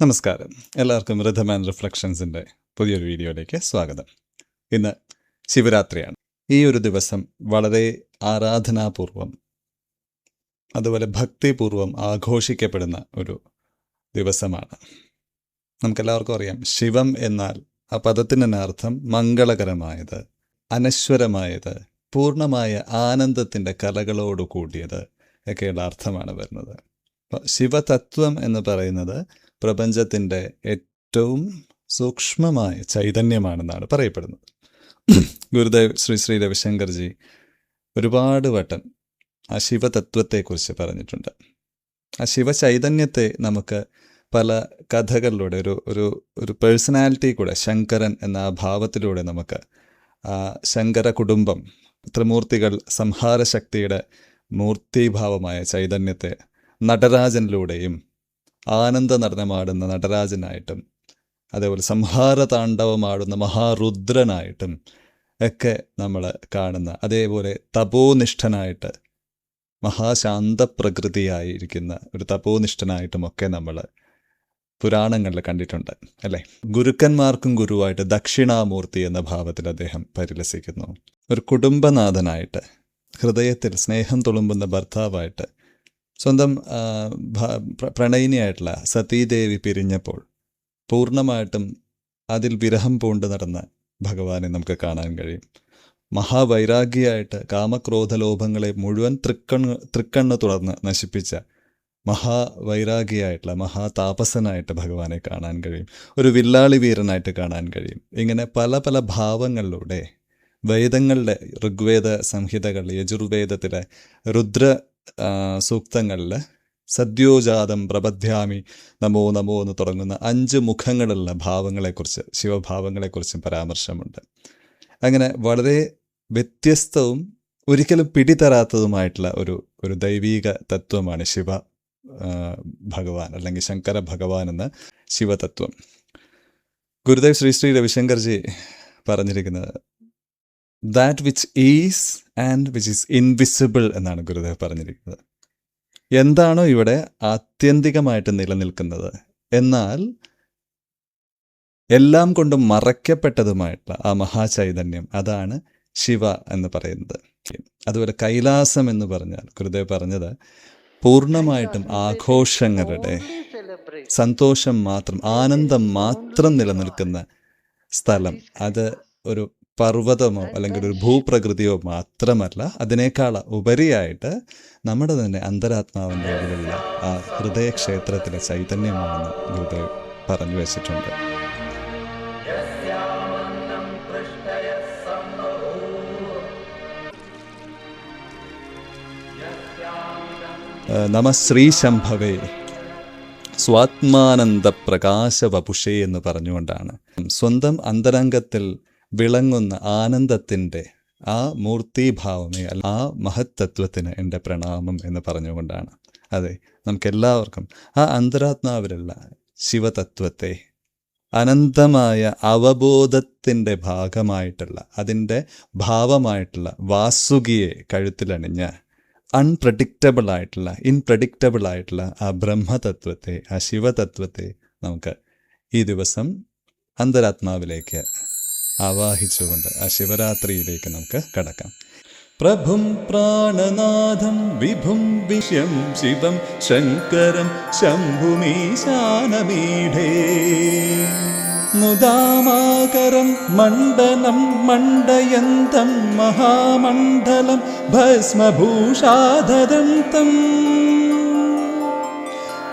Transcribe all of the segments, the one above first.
നമസ്കാരം. എല്ലാവർക്കും rhythm and റിഫ്ലക്ഷൻസിൻ്റെ പുതിയൊരു വീഡിയോയിലേക്ക് സ്വാഗതം. ഇന്ന് ശിവരാത്രിയാണ്. ഈ ഒരു ദിവസം വളരെ ആരാധനാപൂർവം അതുപോലെ ഭക്തിപൂർവം ആഘോഷിക്കപ്പെടുന്ന ഒരു ദിവസമാണ്. നമുക്കെല്ലാവർക്കും അറിയാം, ശിവം എന്നാൽ ആ പദത്തിന് തന്നെ അർത്ഥം മംഗളകരമായത്, അനശ്വരമായത്, പൂർണ്ണമായ ആനന്ദത്തിൻ്റെ കലകളോട് കൂടിയത് ഒക്കെയുള്ള അർത്ഥമാണ് വരുന്നത്. ശിവതത്വം എന്ന് പറയുന്നത് പ്രപഞ്ചത്തിൻ്റെ ഏറ്റവും സൂക്ഷ്മമായ ചൈതന്യമാണെന്നാണ് പറയപ്പെടുന്നത്. ഗുരുദേവ് ശ്രീ രവിശങ്കർജി ഒരുപാട് വട്ടം ആ ശിവതത്വത്തെക്കുറിച്ച് പറഞ്ഞിട്ടുണ്ട്. ആ ശിവചൈതന്യത്തെ നമുക്ക് പല കഥകളിലൂടെ ഒരു പേഴ്സണാലിറ്റി കൂടെ, ശങ്കരൻ എന്ന ആ ഭാവത്തിലൂടെ നമുക്ക് ആ ശങ്കര കുടുംബം, ത്രിമൂർത്തികൾ, സംഹാരശക്തിയുടെ മൂർത്തിഭാവമായ ചൈതന്യത്തെ നടരാജനിലൂടെയും, ആനന്ദ നടനമാടുന്ന നടരാജനായിട്ടും, അതേപോലെ സംഹാര താണ്ഡവമാടുന്ന മഹാരുദ്രനായിട്ടും ഒക്കെ നമ്മൾ കാണുന്ന, അതേപോലെ തപോനിഷ്ഠനായിട്ട് മഹാശാന്ത പ്രകൃതിയായിരിക്കുന്ന ഒരു തപോനിഷ്ഠനായിട്ടുമൊക്കെ നമ്മൾ പുരാണങ്ങളിൽ കണ്ടിട്ടുണ്ട്, അല്ലേ? ഗുരുക്കന്മാർക്കും ഗുരുവായിട്ട് ദക്ഷിണാമൂർത്തി എന്ന ഭാവത്തിൽ അദ്ദേഹം പരിലസിക്കുന്നു. ഒരു കുടുംബനാഥനായിട്ട്, ഹൃദയത്തിൽ സ്നേഹം തുളുമ്പുന്ന ഭർത്താവായിട്ട്, സ്വന്തം പ്രണയിനിയായിട്ടുള്ള സതീദേവി പിരിഞ്ഞപ്പോൾ പൂർണ്ണമായിട്ടും അതിൽ വിരഹം പൂണ്ട് നടന്ന ഭഗവാനെ നമുക്ക് കാണാൻ കഴിയും. മഹാവൈരാഗ്യമായിട്ട് കാമക്രോധലോഭങ്ങളെ മുഴുവൻ തൃക്കണ്ണ് തുറന്ന് നശിപ്പിച്ച മഹാവൈരാഗ്യമായിട്ടുള്ള മഹാതാപസനായിട്ട് ഭഗവാനെ കാണാൻ കഴിയും. ഒരു വില്ലാളി വീരനായിട്ട് കാണാൻ കഴിയും. ഇങ്ങനെ പല പല ഭാവങ്ങളിലൂടെ വേദങ്ങളുടെ, ഋഗ്വേദ സംഹിതകളിൽ, യജുർവേദത്തിലെ രുദ്ര സൂക്തങ്ങളിൽ സദ്യോജാതം പ്രബദ്ധ്യാമി നമോ നമോ എന്ന് തുടങ്ങുന്ന 5 മുഖങ്ങളുള്ള ഭാവങ്ങളെക്കുറിച്ച്, ശിവഭാവങ്ങളെക്കുറിച്ചും പരാമർശമുണ്ട്. അങ്ങനെ വളരെ വ്യത്യസ്തവും ഒരിക്കലും പിടിതരാത്തതുമായിട്ടുള്ള ഒരു ദൈവീക തത്വമാണ് ശിവ ഭഗവാൻ, അല്ലെങ്കിൽ ശങ്കര ഭഗവാൻ എന്ന ശിവതത്വം. ഗുരുദേവ് ശ്രീ രവിശങ്കർജി പറഞ്ഞിരിക്കുന്നത് that which is and which is invisible എന്നാണ് ഗുരുദേവ് പറഞ്ഞിരിക്കുന്നത്. എന്താണോ ഇവിടെ ആത്യന്തികമായിട്ട് നിലനിൽക്കുന്നത്, എന്നാൽ എല്ലാം കൊണ്ടും മറയ്ക്കപ്പെട്ടതുമായിട്ടുള്ള ആ മഹാചൈതന്യം, അതാണ് ശിവ എന്ന് പറയുന്നത്. അതുപോലെ കൈലാസം എന്ന് പറഞ്ഞാൽ ഗുരുദേവ് പറഞ്ഞത് പൂർണ്ണമായിട്ടും ആഘോഷങ്ങളുടെ, സന്തോഷം മാത്രം, ആനന്ദം മാത്രം നിലനിൽക്കുന്ന സ്ഥലം. അത് ഒരു പർവ്വതമോ അല്ലെങ്കിൽ ഒരു ഭൂപ്രകൃതിയോ മാത്രമല്ല, അതിനേക്കാൾ ഉപരിയായിട്ട് നമ്മുടെ തന്നെ അന്തരാത്മാവിൻ്റെ ഉള്ളിലുള്ള ആ ഹൃദയക്ഷേത്രത്തിലെ ചൈതന്യമാണെന്ന് ഗുരുദേവ് പറഞ്ഞു വച്ചിട്ടുണ്ട്. നമ ശ്രീശംഭവേ സ്വാത്മാനന്ദ പ്രകാശവപുഷേ എന്ന് പറഞ്ഞുകൊണ്ടാണ് സ്വന്തം അന്തരംഗത്തിൽ വിളങ്ങുന്ന ആനന്ദത്തിൻ്റെ ആ മൂർത്തിഭാവമേ, ആ മഹത്തത്വത്തിന് എൻ്റെ പ്രണാമം എന്ന് പറഞ്ഞുകൊണ്ടാണ്. അതെ, നമുക്കെല്ലാവർക്കും ആ അന്തരാത്മാവിലുള്ള ശിവതത്വത്തെ, അനന്തമായ അവബോധത്തിൻ്റെ ഭാഗമായിട്ടുള്ള, അതിൻ്റെ ഭാവമായിട്ടുള്ള വാസുകിയെ കഴുത്തിലണിഞ്ഞ ഇൻപ്രഡിക്റ്റബിൾ ആയിട്ടുള്ള ആ ബ്രഹ്മതത്വത്തെ, ആ ശിവതത്വത്തെ നമുക്ക് ഈ ദിവസം അന്തരാത്മാവിലേക്ക് ആവാഹിച്ചുകൊണ്ട് ആ ശിവരാത്രിയിലേക്ക് നമുക്ക് കടക്കാം. പ്രഭും പ്രാണനാഥം വിഭും വിശ്യം ശിവം ശങ്കരം ശംഭുമീശാനമീഢേ മുദാമാകരം മണ്ഡനം മണ്ഡയന്തം മഹാമണ്ഡലം ഭസ്മഭൂഷാധദന്തം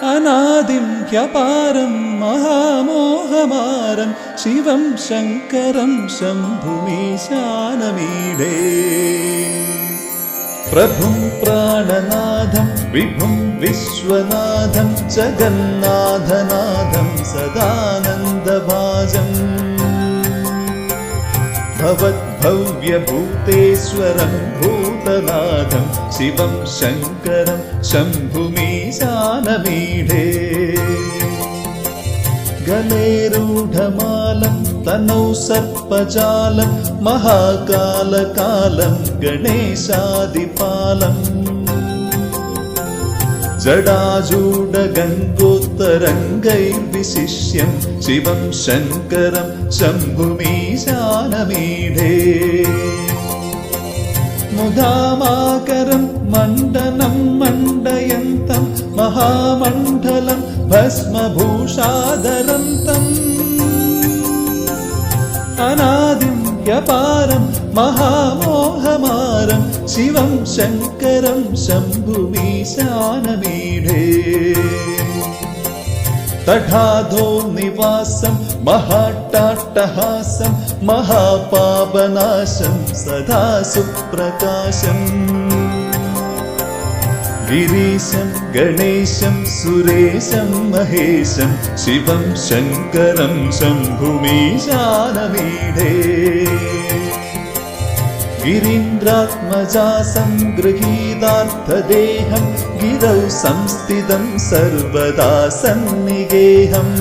അനാദിം ഹ്യപാരം മഹാമോഹമാരം ശിവം ശങ്കരം ശംഭുമീശാനമീഢേ പ്രഭും പ്രാണനാഥം വിഭും വിശ്വനാഥം ജഗന്നാഥനാഥം സദാനന്ദഭാജം ഭവദ്ഭവ്യഭൂതേശ്വരം ഭൂതനാഥം ശിവം ശങ്കരം ശംഭുമീശാനമീഢേ ഗലേരൂഢമാലം തനൗ സർപ്പജാലം മഹാകാലകാലം ഗണേശാദിപാലം जडाजूडगङ्गोत्तरङ्गैर्विशिष्यं शिवं शङ्करं शम्भुमीशानमीढे मुदामाकरं मण्डनं मण्डयन्तं महामण्डलं भस्मभूषाधरन्तम् अनादिं ह्यपारं महामोहमारं शिवं शङ्करं शम्भुमीशानमीढे तटाधो निवासं महाट्टाट्टहासं महापापनाशं सदा सुप्रकाशम् गिरीशं गणेशं सुरेशं महेशं शिवं शङ्करं शम्भुमीशानमीढे गिरीन्द्रात्मजा सङ्गृहीतार्थदेहं गिरौ संस्थितं सर्वदा सन्निगेहम्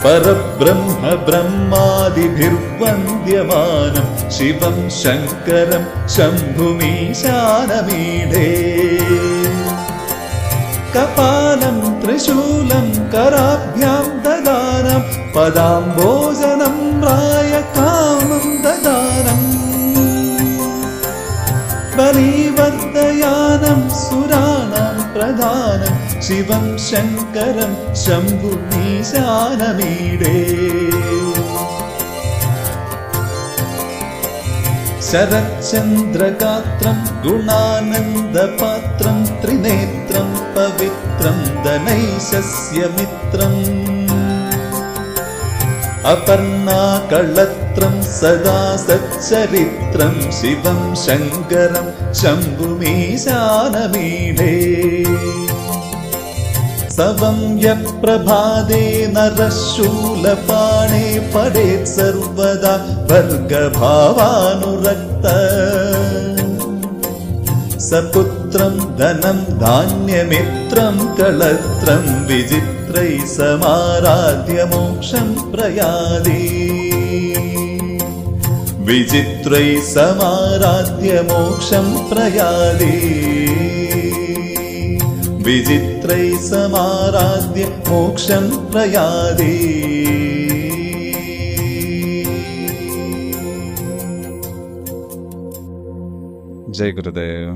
परब्रह्म ब्रह्मादिभिर्वन्द्यमानं शिवं शङ्करं शम्भुमीशानमीढे कपालं त्रिशूलं कराभ्यां ददानं पदाम्बोजनं रायकामं ददानम् बलिवर्धयानं सुराणां प्रधानं शिवं शङ्करं शम्भुमीशानमीढे शरच्चन्द्रगात्रं गुणानन्दपात्रं त्रिनेत्रं पवित्रं दनैशस्य मित्रम् अपर्णाकळत्रं सदा सच्चरित्रं शिवं शङ्करं शम्भुमीशानमीढे सवंयप्रभादे नरः शूलपाणे पडेत् सर्वदा वर्गभावानुरक्त सपुत्रं धनं धान्यमित्रं कळत्रं विचित्रैः समाराध्य मोक्षं प्रयाति विचित्रैः समाराध्य मोक्षं प्रयाति विचित्रैः समाराध्य मोक्षं प्रयाति जय गुरुदेव।